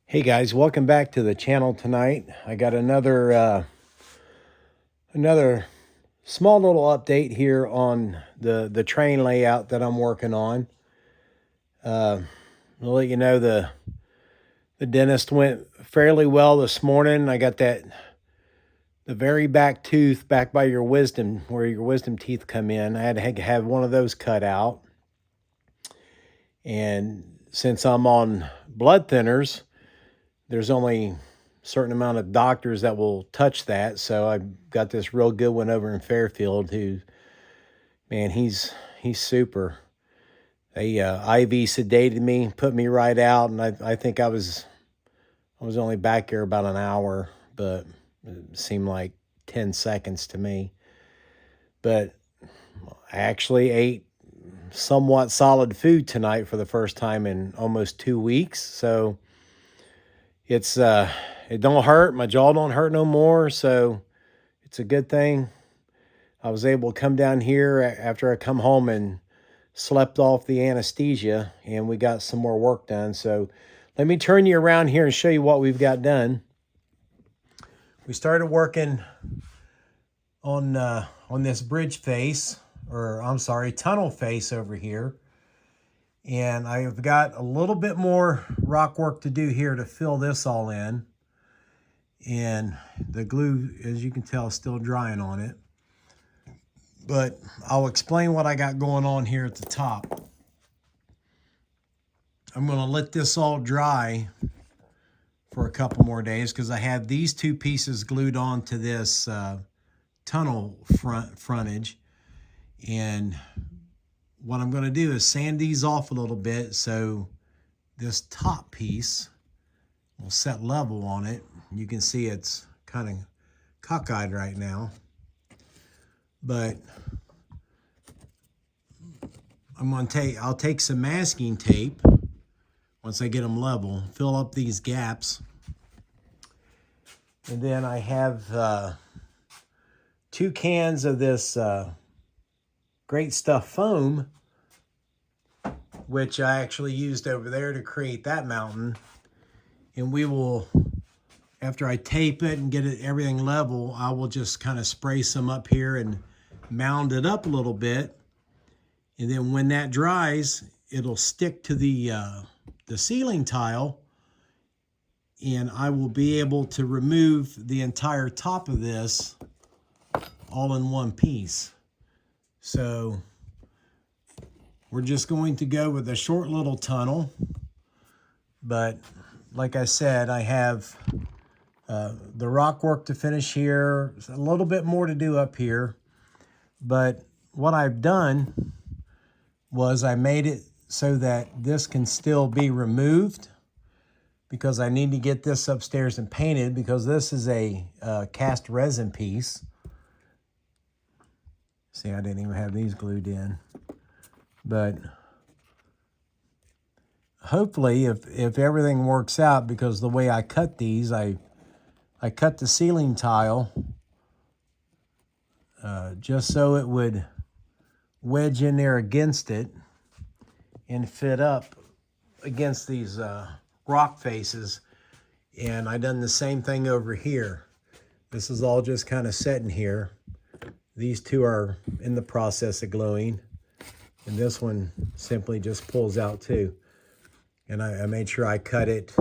Hey guys, welcome back to the channel tonight. I got another small little update here on the train layout that I'm working on. I'll let you know the dentist went fairly well this morning. I got the very back tooth back by your wisdom, where your wisdom teeth come in. I had to have one of those cut out, and since I'm on blood thinners, there's only a certain amount of doctors that will touch that. So I've got this real good one over in Fairfield who, man, he's super. They IV sedated me, put me right out, and I think I was only back here about an hour, but it seemed like 10 seconds to me. But I actually ate somewhat solid food tonight for the first time in almost 2 weeks. So it's it don't hurt. My jaw don't hurt no more, so it's a good thing. I was able to come down here after I come home and slept off the anesthesia, and we got some more work done. So let me turn you around here and show you what we've got done. We started working on this bridge face, or I'm sorry, tunnel face over here. And I've got a little bit more rock work to do here to fill this all in. And the glue, as you can tell, is still drying on it. But I'll explain what I got going on here at the top. I'm going to let this all dry for a couple more days because I have these two pieces glued onto this tunnel frontage. And what I'm going to do is sand these off a little bit so this top piece will set level on it. You can see it's kind of cockeyed right now, but I'll take some masking tape once I get them level, fill up these gaps, and then I have 2 cans of this Great Stuff foam, which I actually used over there to create that mountain. And we will, after I tape it and get everything level, I will just kind of spray some up here and mound it up a little bit. And then when that dries, it'll stick to the ceiling tile, and I will be able to remove the entire top of this all in one piece. So we're just going to go with a short little tunnel, but like I said, I have the rock work to finish here, a little bit more to do up here. But what I've done was I made it so that this can still be removed, because I need to get this upstairs and painted, because this is a cast resin piece. See, I didn't even have these glued in. But hopefully, if everything works out, because the way I cut these, I cut the ceiling tile just so it would wedge in there against it and fit up against these rock faces. And I done the same thing over here. This is all just kind of sitting here. These two are in the process of gluing, and this one simply just pulls out too. And I made sure I cut it,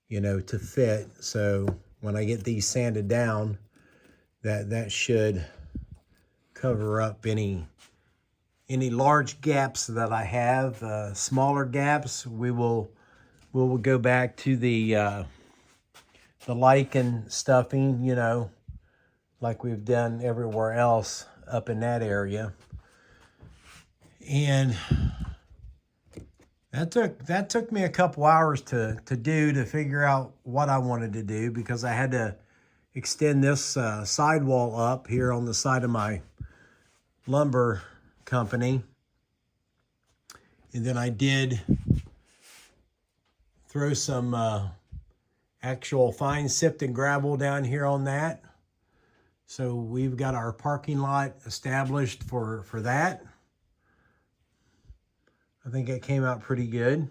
you know, to fit. So when I get these sanded down, that should cover up any large gaps that I have. Smaller gaps, we will go back to the lichen stuffing, you know, like we've done everywhere else up in that area. And that took me a couple hours to figure out what I wanted to do, because I had to extend this sidewall up here on the side of my lumber company. And then I did throw some actual fine sifted gravel down here on that. So we've got our parking lot established for that. I think it came out pretty good.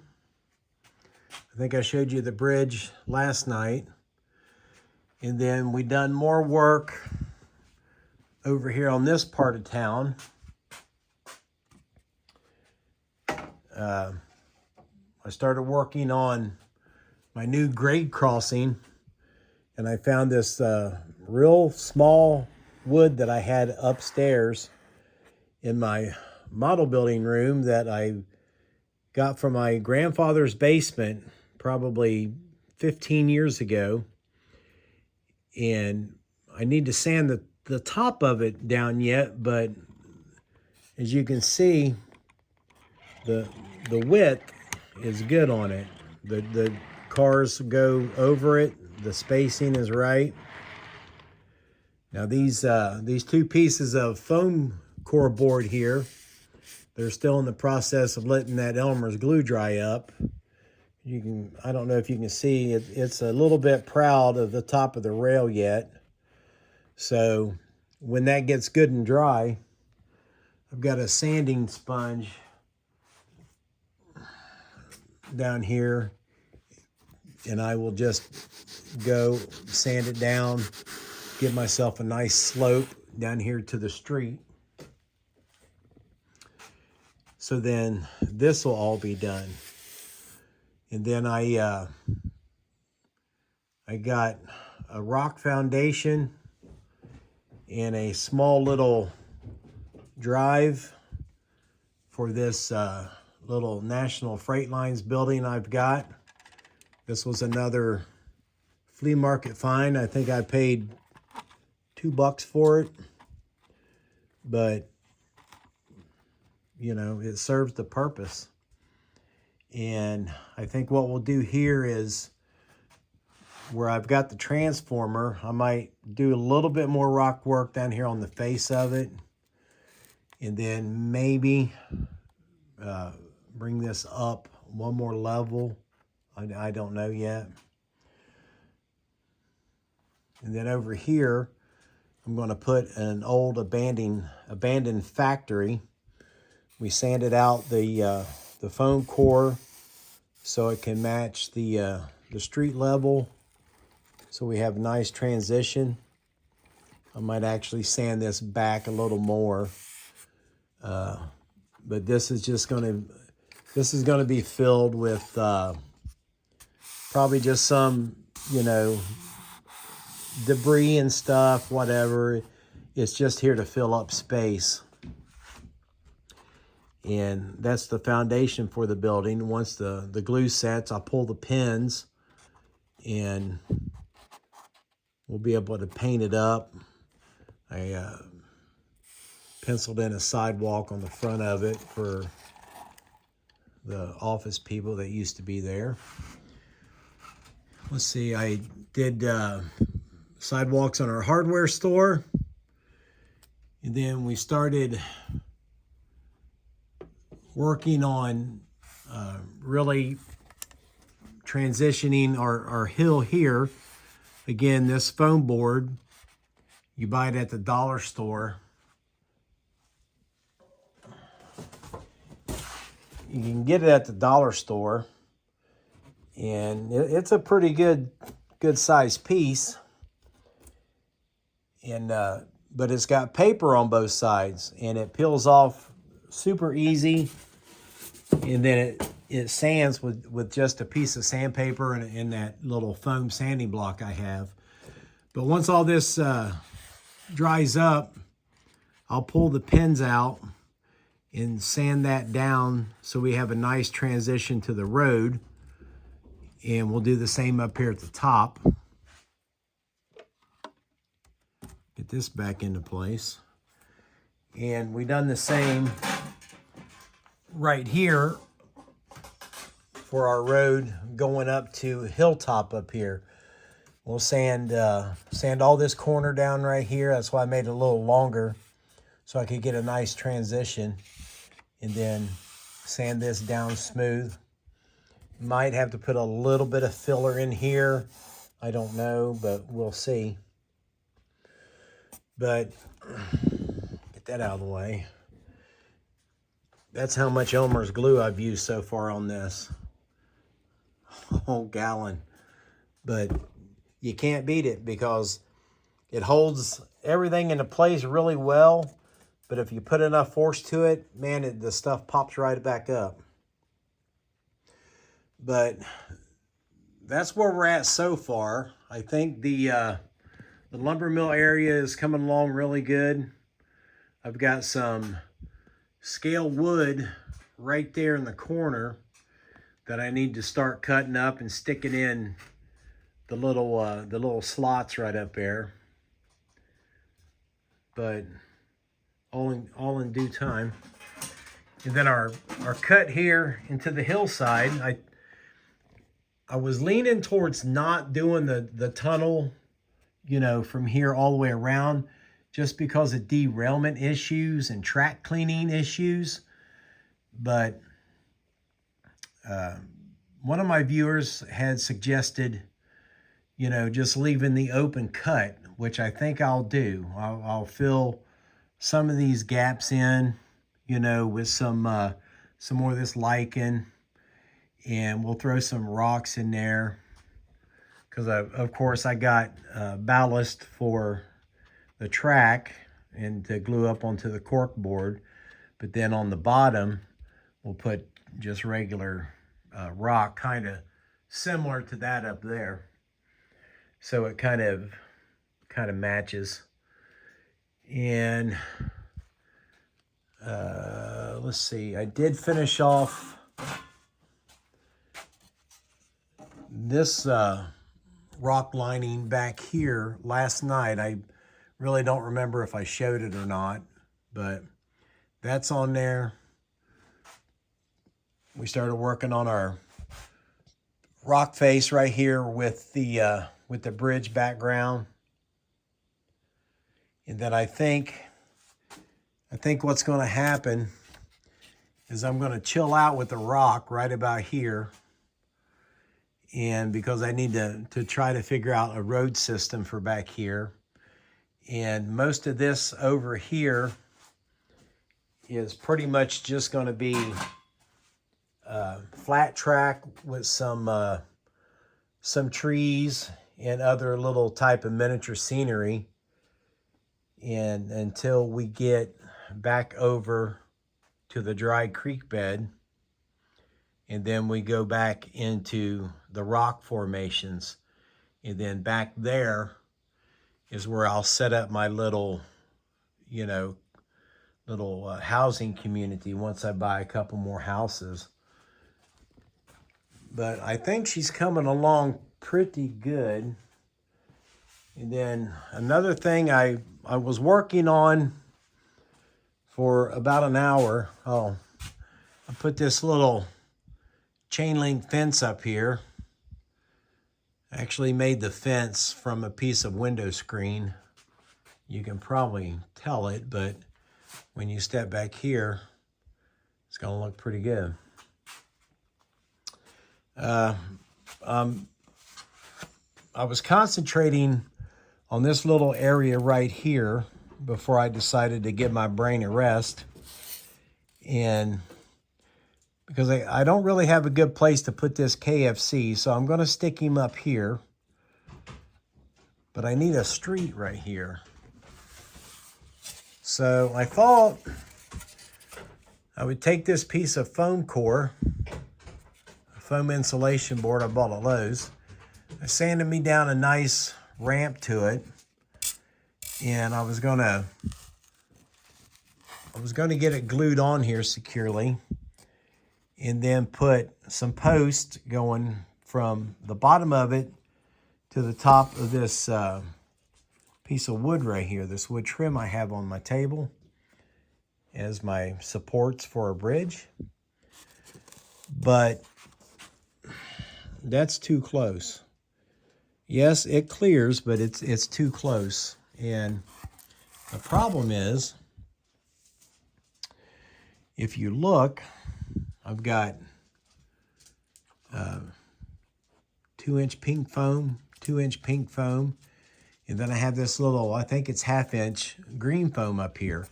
I think I showed you the bridge last night. And then we done more work over here on this part of town. I started working on my new grade crossing, and I found this real small wood that I had upstairs in my model building room that I got from my grandfather's basement probably 15 years ago. And I need to sand the top of it down yet, but as you can see, the width is good on it. The cars go over it. The spacing is right. Now these two pieces of foam core board here, they're still in the process of letting that Elmer's glue dry up. I don't know if you can see, it's a little bit proud of the top of the rail yet. So when that gets good and dry, I've got a sanding sponge down here, and I will just go sand it down, give myself a nice slope down here to the street. So then this will all be done. And then I got a rock foundation and a small little drive for this little National Freight Lines building I've got. This was another flea market find. I think I paid $2 for it, but you know, it serves the purpose. And I think what we'll do here is, where I've got the transformer, I might do a little bit more rock work down here on the face of it, and then maybe bring this up one more level. I don't know yet. And then over here, I'm going to put an old abandoned factory. We sanded out the foam core so it can match the street level, so we have nice transition. I might actually sand this back a little more, but this is going to be filled with probably just some, you know, debris and stuff, whatever. It's just here to fill up space. And that's the foundation for the building. Once the glue sets, I'll pull the pins and we'll be able to paint it up. I penciled in a sidewalk on the front of it for the office people that used to be there. Let's see, I did sidewalks on our hardware store. And then we started working on really transitioning our hill here. Again, this foam board, you buy it at the dollar store. You can get it at the dollar store, and it's a pretty good size piece. And but it's got paper on both sides, and it peels off super easy. And then it sands with just a piece of sandpaper and that little foam sanding block I have. But once all this dries up, I'll pull the pins out and sand that down so we have a nice transition to the road. And we'll do the same up here at the top. Get this back into place. And we done the same right here for our road going up to Hilltop up here. We'll sand all this corner down right here. That's why I made it a little longer, so I could get a nice transition. And then sand this down smooth. Might have to put a little bit of filler in here. I don't know, but we'll see. But get that out of the way. That's how much Elmer's glue I've used so far on this. whole gallon. But you can't beat it because it holds everything into place really well. But if you put enough force to it, man, the stuff pops right back up. But that's where we're at so far. I think the lumber mill area is coming along really good. I've got some scale wood right there in the corner that I need to start cutting up and sticking in the little slots right up there. But all in due time. And then our cut here into the hillside, I was leaning towards not doing the tunnel, you know, from here all the way around, just because of derailment issues and track cleaning issues. But one of my viewers had suggested, you know, just leaving the open cut, which I think I'll do. I'll fill some of these gaps in, you know, with some more of this lichen, and we'll throw some rocks in there because of course I got ballast for the track and to glue up onto the cork board, but then on the bottom we'll put just regular rock, kind of similar to that up there, so it kind of matches. And let's see, I did finish off this rock lining back here last night. I really don't remember if I showed it or not, but that's on there. We started working on our rock face right here with the bridge background. And then I think what's going to happen is I'm going to chill out with the rock right about here. And because I need to try to figure out a road system for back here. And most of this over here is pretty much just going to be flat track with some trees and other little type of miniature scenery. And until we get back over to the dry creek bed, and then we go back into the rock formations, and then back there is where I'll set up my little, you know, housing community once I buy a couple more houses. But I think she's coming along pretty good. And then another thing I was working on for about an hour. Oh, I put this little chain link fence up here. I actually made the fence from a piece of window screen. You can probably tell it, but when you step back here, it's gonna look pretty good. I was concentrating on this little area right here before I decided to give my brain a rest. And because I don't really have a good place to put this KFC, so I'm going to stick him up here. But I need a street right here. So I thought I would take this piece of foam core, a foam insulation board I bought at Lowe's. I sanded me down a nice ramp to it, and I was gonna get it glued on here securely, and then put some posts going from the bottom of it to the top of this piece of wood right here, this wood trim I have on my table as my supports for a bridge. But that's too close. Yes, it clears, but it's too close. And the problem is, if you look, I've got 2-inch pink foam, 2-inch pink foam, and then I have this little, I think it's 1/2-inch green foam up here.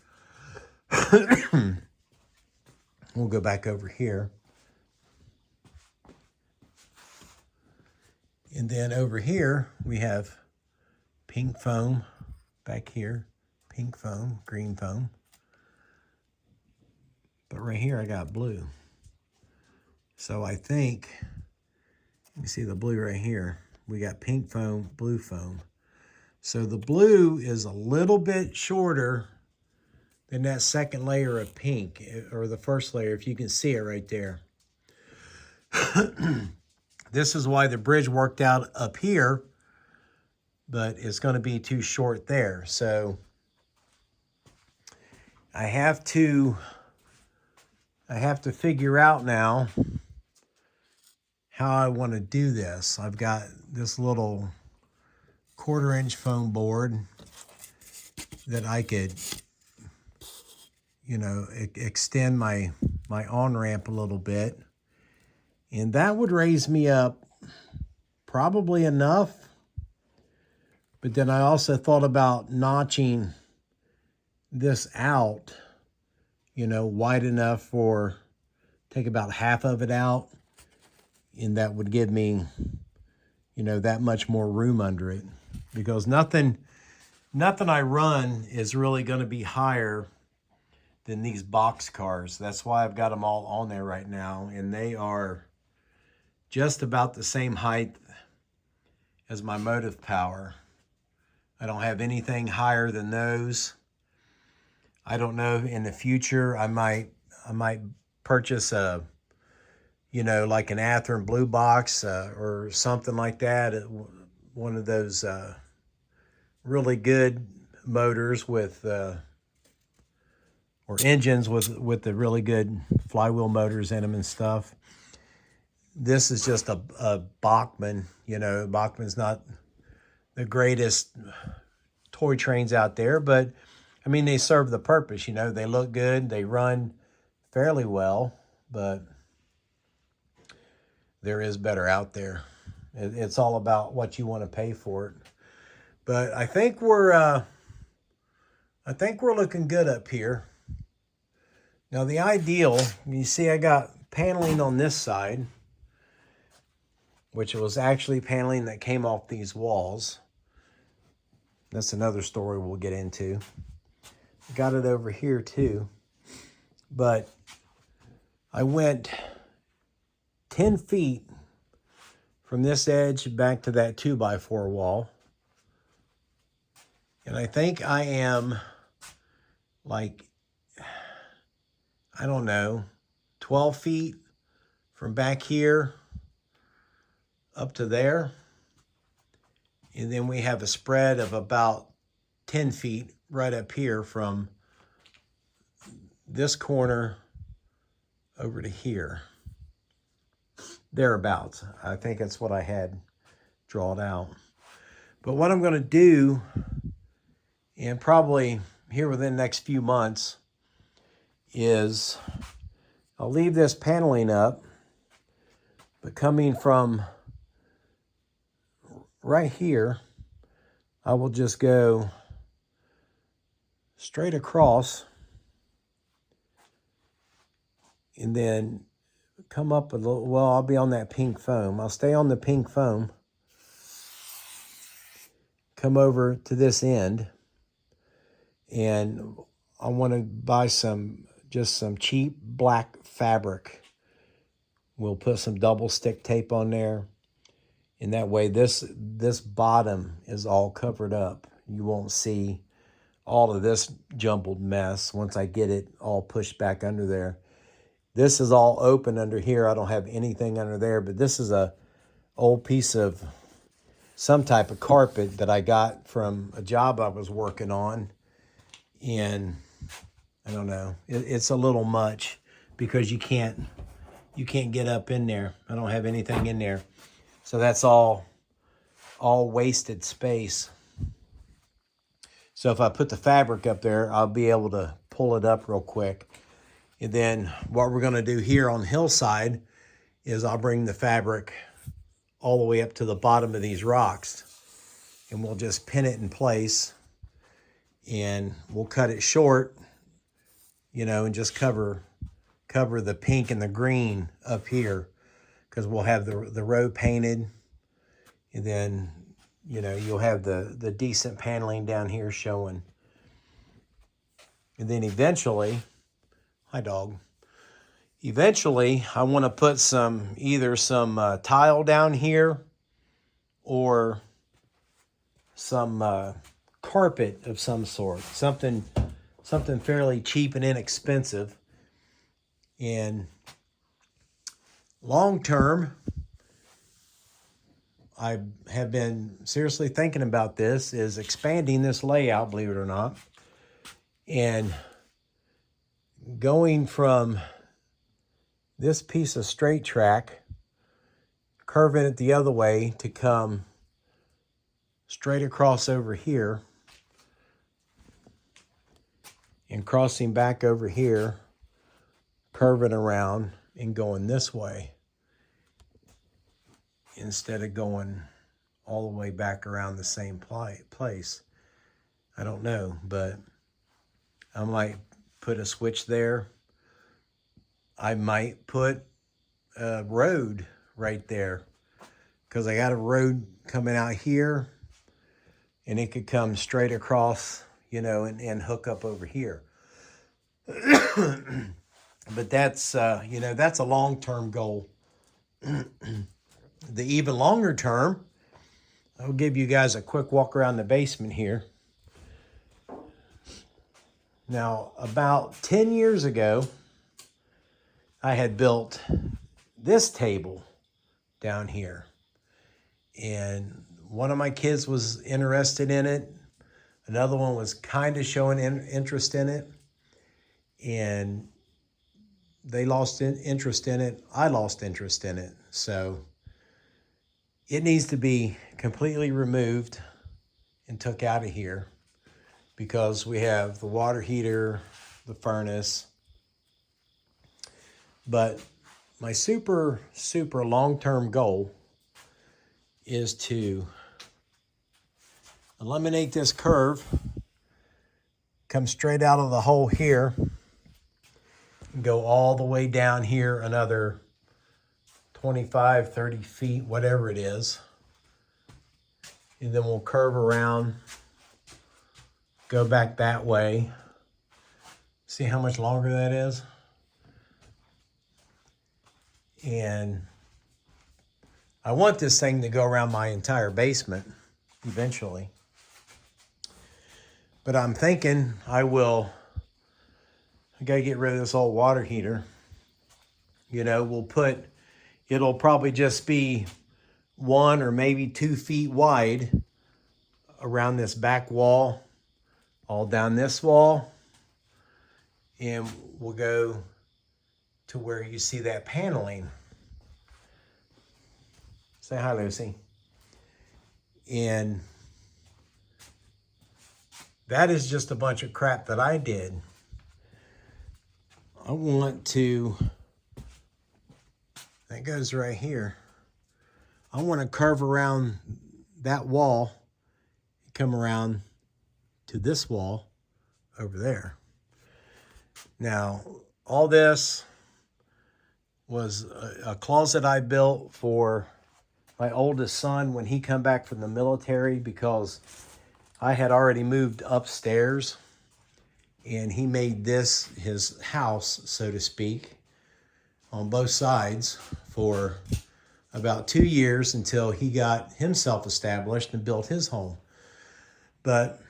We'll go back over here. And then over here, we have pink foam back here. Pink foam, green foam. But right here, I got blue. So I think, you see the blue right here. We got pink foam, blue foam. So the blue is a little bit shorter than that second layer of pink, or the first layer, if you can see it right there. This is why the bridge worked out up here, but it's going to be too short there. So I have to figure out now how I want to do this. I've got this little 1/4-inch foam board that I could, you know, extend my on-ramp a little bit. And that would raise me up probably enough. But then I also thought about notching this out, you know, wide enough for, take about half of it out. And that would give me, you know, that much more room under it. Because nothing I run is really going to be higher than these box cars. That's why I've got them all on there right now. And they are just about the same height as my Motive Power. I don't have anything higher than those. I don't know, in the future, I might purchase a, you know, like an Athearn Blue Box or something like that. One of those really good motors with, or engines with the really good flywheel motors in them and stuff. This is just a Bachmann. You know, Bachmann's not the greatest toy trains out there, but I mean, they serve the purpose. You know, they look good, they run fairly well, but there is better out there. It's all about what you want to pay for it. But I think we're looking good up here. Now the ideal, you see, I got paneling on this side, which was actually paneling that came off these walls. That's another story we'll get into. Got it over here too. But I went 10 feet from this edge back to that 2x4 wall. And I think I am like, I don't know, 12 feet from back here up to there. And then we have a spread of about 10 feet right up here from this corner over to here. Thereabouts. I think that's what I had drawn out. But what I'm going to do, and probably here within the next few months, is I'll leave this paneling up, but coming from right here, I will just go straight across and then come up a little. Well, I'll be on that pink foam. I'll stay on the pink foam, come over to this end, and I want to buy just some cheap black fabric. We'll put some double stick tape on there. And that way this bottom is all covered up. You won't see all of this jumbled mess once I get it all pushed back under there. This is all open under here. I don't have anything under there, but this is a old piece of some type of carpet that I got from a job I was working on. And I don't know, it's a little much because you can't get up in there. I don't have anything in there. So that's all wasted space. So if I put the fabric up there, I'll be able to pull it up real quick. And then what we're going to do here on the hillside is I'll bring the fabric all the way up to the bottom of these rocks. And we'll just pin it in place. And we'll cut it short, you know, and just cover the pink and the green up here. Because we'll have the road painted, And then, you know, you'll have the decent paneling down here showing. And then eventually, hi dog. Eventually, I want to put either some tile down here or some carpet of some sort. Something fairly cheap and inexpensive. And long term, I have been seriously thinking about this, is expanding this layout, believe it or not, and going from this piece of straight track, curving it the other way to come straight across over here and crossing back over here, curving around and going this way instead of going all the way back around the same place. I don't know, but I might put a switch there. I might put a road right there because I got a road coming out here and it could come straight across, you know, and hook up over here. But that's, you know, that's a long-term goal. The even longer term, I'll give you guys a quick walk around the basement here. Now, about 10 years ago, I had built this table down here. And one of my kids was interested in it. Another one was kind of showing interest in it. And they lost interest in it. I lost interest in it. So it needs to be completely removed and took out of here because we have the water heater, the furnace. But my super long-term goal is to eliminate this curve, come straight out of the hole here, and go all the way down here another 25, 30 feet, whatever it is. And then we'll curve around, go back that way. See how much longer that is? And I want this thing to go around my entire basement eventually. But I'm thinking I gotta get rid of this old water heater. You know, it'll probably just be 1 or maybe 2 feet wide around this back wall, all down this wall. And we'll go to where you see that paneling. Say hi, Lucy. And that is just a bunch of crap that I did. I want to, that goes right here. I want to curve around that wall, come around to this wall over there. Now, all this was a closet I built for my oldest son when he come back from the military, because I had already moved upstairs and he made this his house, so to speak, on both sides for about 2 years until he got himself established and built his home. But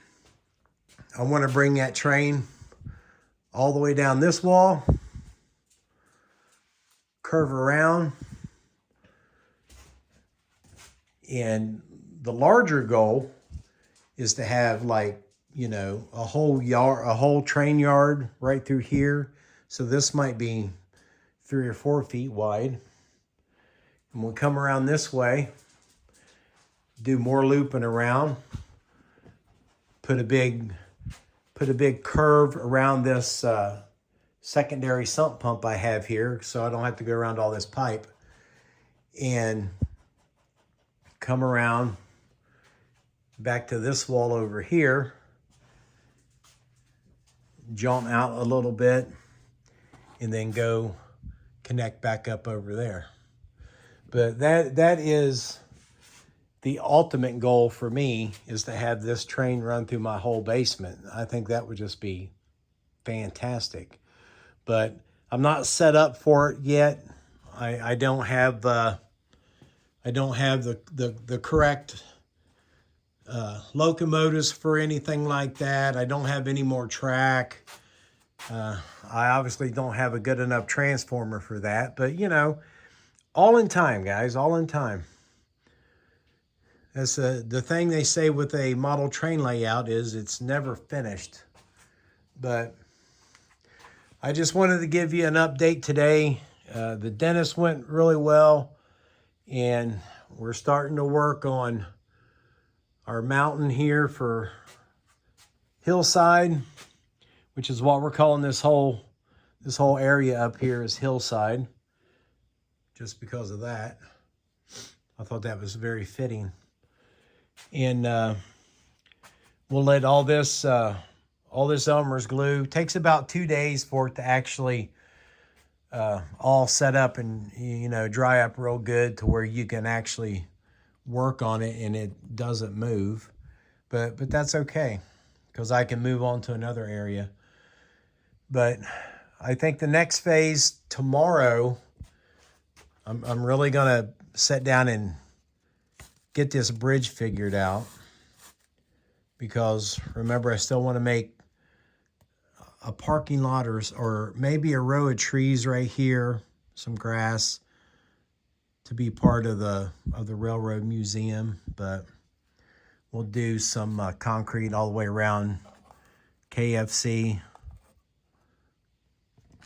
I want to bring that train all the way down this wall, curve around, and the larger goal is to have, like, you know, a whole train yard right through here. So this might be 3 or 4 feet wide. And we'll come around this way, do more looping around, put a big curve around this secondary sump pump I have here, so I don't have to go around all this pipe, and come around back to this wall over here, jump out a little bit, and then go connect back up over there. But that is the ultimate goal for me is to have this train run through my whole basement. I think that would just be fantastic. But I'm not set up for it yet. I don't have the correct locomotives for anything like that. I don't have any more track. I obviously don't have a good enough transformer for that, but you know, all in time, guys, all in time. That's the thing they say with a model train layout is it's never finished. But I just wanted to give you an update today. The dentist went really well, and we're starting to work on our mountain here for Hillside, which is what we're calling this whole area up here is Hillside, just because of that. I thought that was very fitting. And we'll let all this Elmer's glue. It takes about 2 days for it to actually all set up and, you know, dry up real good to where you can actually work on it and it doesn't move. But that's okay, because I can move on to another area. But I think the next phase tomorrow, I'm really gonna sit down and get this bridge figured out, because remember, I still want to make a parking lot or maybe a row of trees right here, some grass, to be part of the railroad museum. But we'll do some concrete all the way around KFC,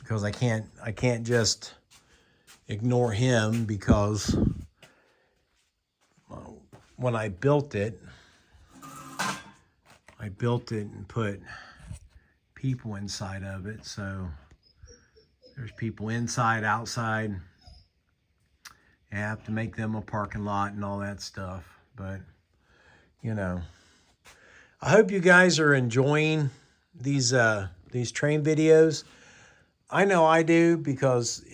because I can't just ignore him, because when I built it and put people inside of it. So there's people inside, outside. You have to make them a parking lot and all that stuff. But, you know, I hope you guys are enjoying these train videos. I know I do, because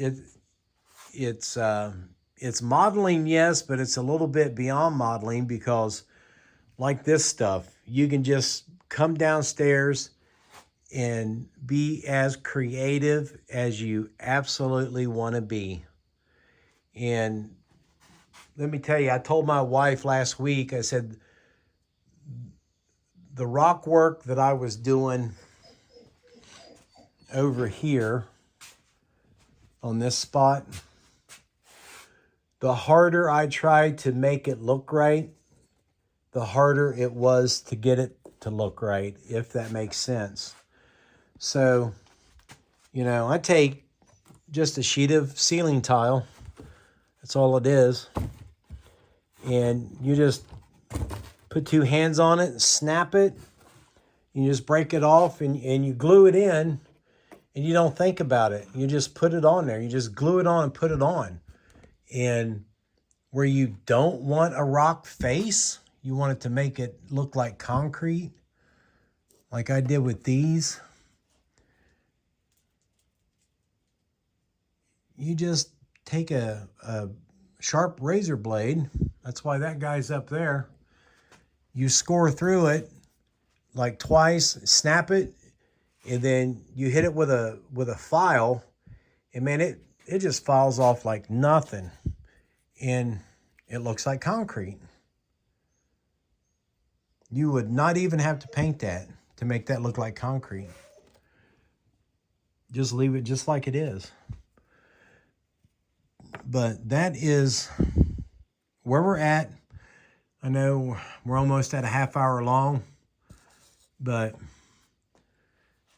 it's modeling, yes, but it's a little bit beyond modeling, because like this stuff, you can just come downstairs and be as creative as you absolutely want to be. And let me tell you, I told my wife last week, I said, the rock work that I was doing over here on this spot, the harder I tried to make it look right, the harder it was to get it to look right, if that makes sense. So, you know, I take just a sheet of ceiling tile. That's all it is. And you just put 2 hands on it, snap it. You just break it off and you glue it in, and you don't think about it. You just put it on there. You just glue it on and put it on. And where you don't want a rock face, you want it to make it look like concrete, like I did with these. You just take a sharp razor blade. That's why that guy's up there. You score through it like twice, snap it, and then you hit it with a file, and man, it just files off like nothing, and it looks like concrete. You would not even have to paint that to make that look like concrete. Just leave it just like it is. But that is where we're at. I know we're almost at a half hour long, but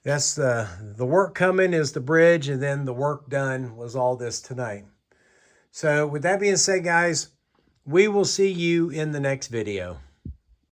that's the work coming is the bridge, and then the work done was all this tonight. So with that being said, guys, we will see you in the next video.